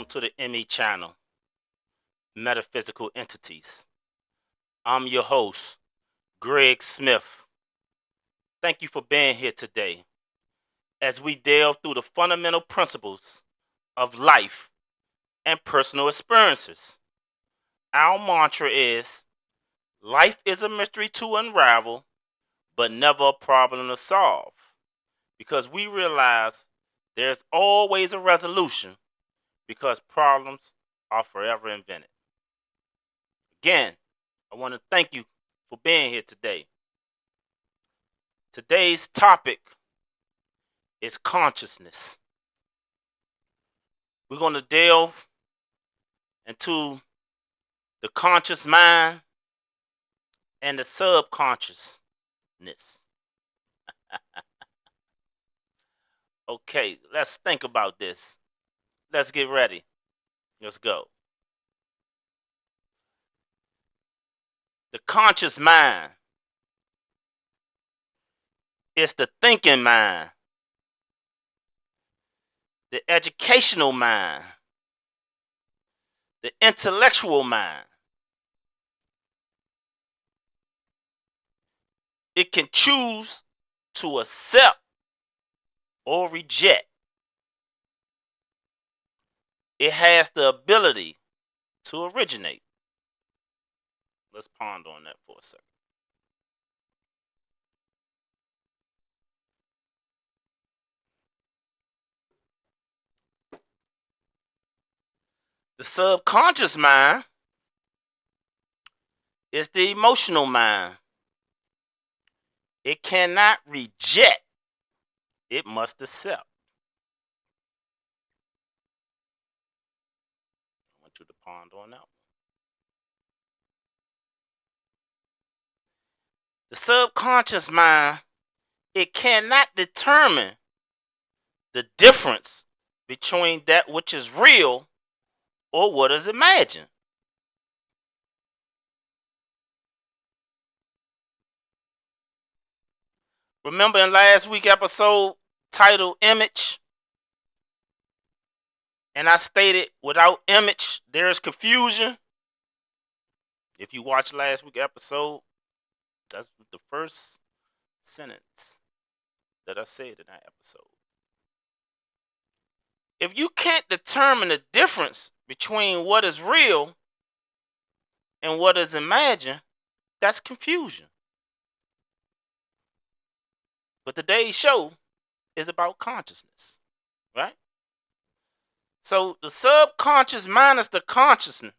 welcome to the ME channel, Metaphysical Entities. I'm your host, Greg Smith. Thank you for being here today as we delve through the fundamental principles of life and personal experiences. Our mantra is life is a mystery to unravel, but never a problem to solve, because we realize there's always a resolution because problems are forever invented. Again, I want to thank you for being here today. Today's topic is consciousness. We're going to delve into the conscious mind and the subconsciousness. Okay, let's think about this. Let's get ready. Let's go. The conscious mind is the thinking mind, the educational mind, the intellectual mind. It can choose to accept or reject. It has the ability to originate. Let's ponder on that for a second. The subconscious mind is the emotional mind. It cannot reject, it must accept. I want you to ponder on that one. The subconscious mind, it cannot determine the difference between that which is real or what is imagined. Remember in last week's episode titled Image? And I stated without image, there is confusion. If you watched last week's episode, that's the first sentence that I said in that episode. If you can't determine the difference between what is real and what is imagined, that's confusion. But today's show is about consciousness, right? So the subconscious minus the consciousness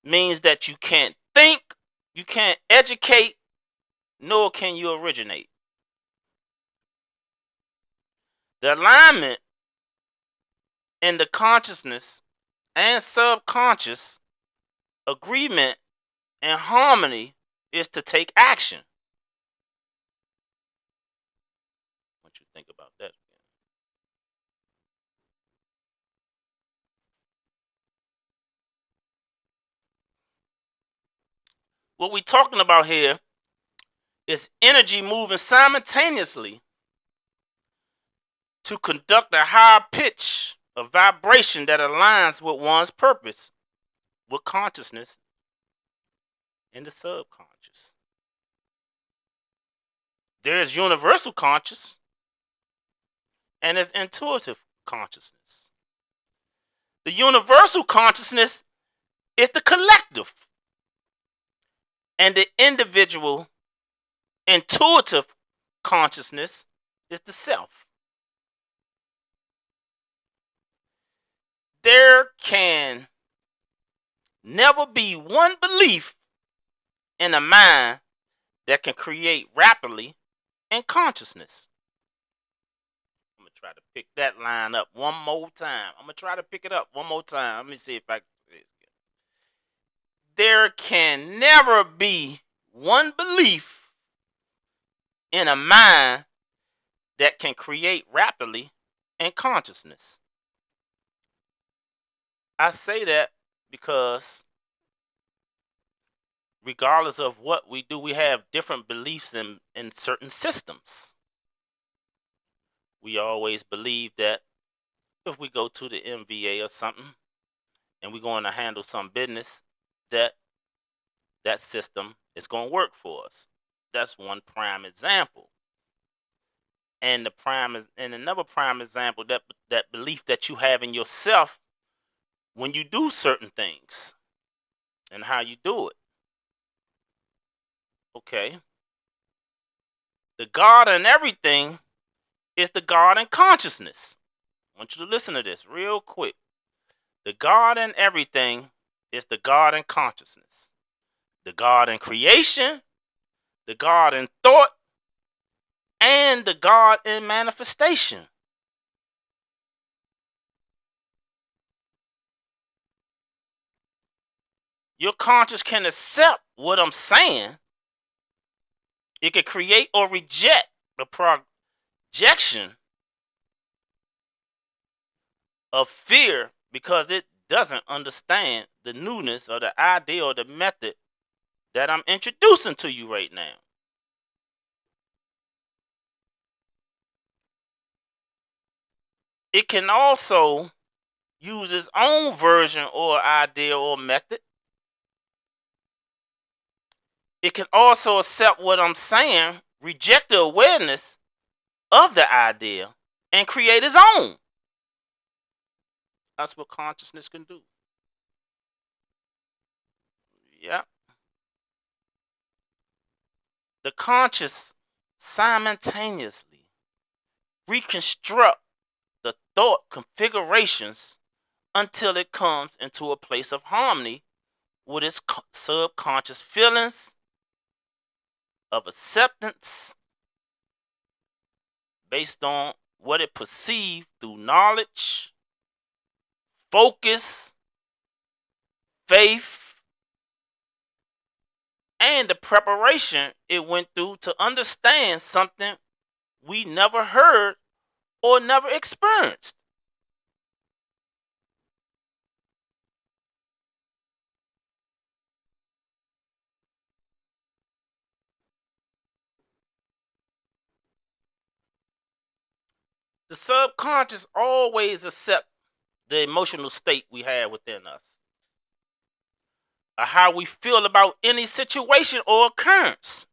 means that you can't think, you can't educate, nor can you originate. The alignment in the consciousness and subconscious agreement and harmony is to take action. What you think about that? What we're talking about here is energy moving simultaneously to conduct a higher pitch of vibration that aligns with one's purpose, with consciousness and the subconscious. There is universal conscious and there's intuitive consciousness. The universal consciousness is the collective, and the individual intuitive consciousness is the self. There can never be one belief in a mind that can create rapidly in consciousness. I'm going to try to pick that line up one more time. I'm going to try to pick it up one more time. Let me see if I can. There can never be one belief in a mind that can create rapidly in consciousness. I say that because regardless of what we do, we have different beliefs in certain systems. We always believe that if we go to the MVA or something and we're going to handle some business, that system is going to work for us. That's one prime example. And another prime example, that belief that you have in yourself when you do certain things and how you do it. Okay. The God in everything is the God in consciousness. I want you to listen to this real quick. The God in everything is the God in consciousness. The God in creation, the God in thought, and the God in manifestation. Your conscious can accept what I'm saying. It can create or reject the projection of fear because it doesn't understand the newness or the idea or the method that I'm introducing to you right now. It can also use its own version or idea or method. It can also accept what I'm saying, reject the awareness of the idea, and create its own. That's what consciousness can do. Yeah. The conscious simultaneously reconstruct the thought configurations until it comes into a place of harmony with its subconscious feelings of acceptance based on what it perceived through knowledge, focus, faith, and the preparation it went through to understand something we never heard or never experienced. The subconscious always accepts the emotional state we have within us, or how we feel about any situation or occurrence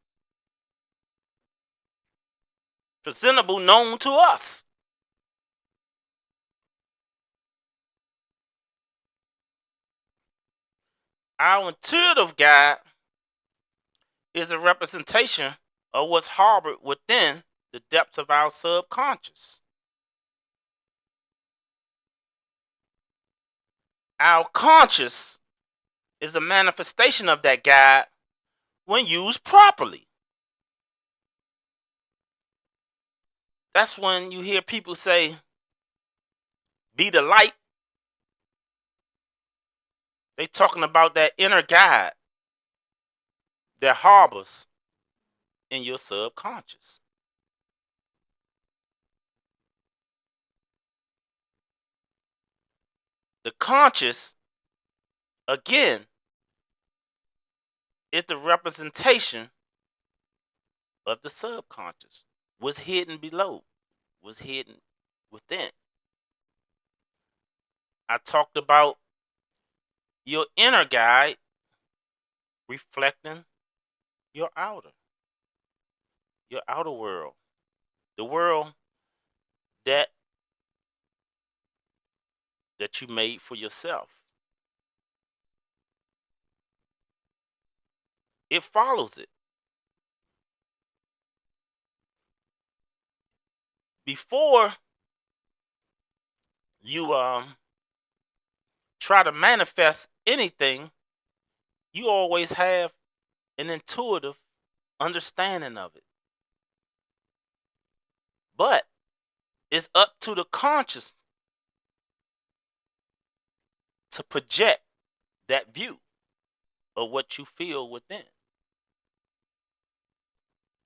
presentable known to us. Our intuitive guide is a representation of what's harbored within the depths of our subconscious. Our conscious is a manifestation of that guide when used properly. That's when you hear people say, be the light. They talking about that inner guide that harbors in your subconscious. The conscious, again, is the representation of the subconscious. What's hidden below, what's hidden within. I talked about your inner guide reflecting your outer world, the world that you made for yourself. It follows it. Before you try to manifest anything, you always have an intuitive understanding of it. But it's up to the conscious to project that view of what you feel within.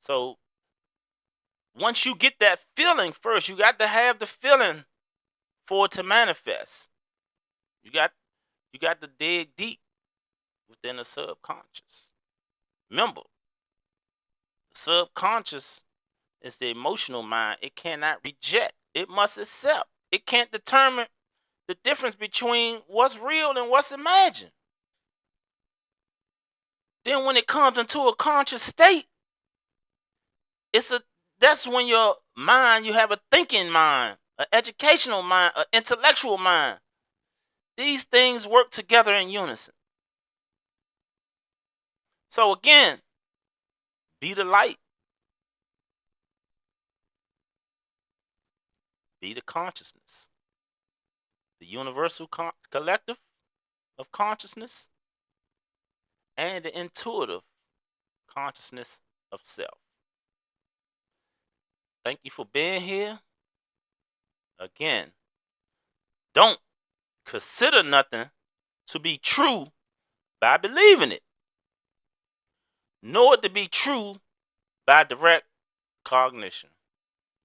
So once you get that feeling first, you got to have the feeling for it to manifest. You got to dig deep within the subconscious. Remember, the subconscious is the emotional mind. It cannot reject. It must accept It can't determine the difference between what's real and what's imagined. Then when it comes into a conscious state, that's when your mind, you have a thinking mind, an educational mind, an intellectual mind. These things work together in unison. So again, be the light, be the consciousness, the universal collective of consciousness, and the intuitive consciousness of self. Thank you for being here. Again, don't consider nothing to be true by believing it. Know it to be true by direct cognition.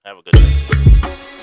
Have a good day.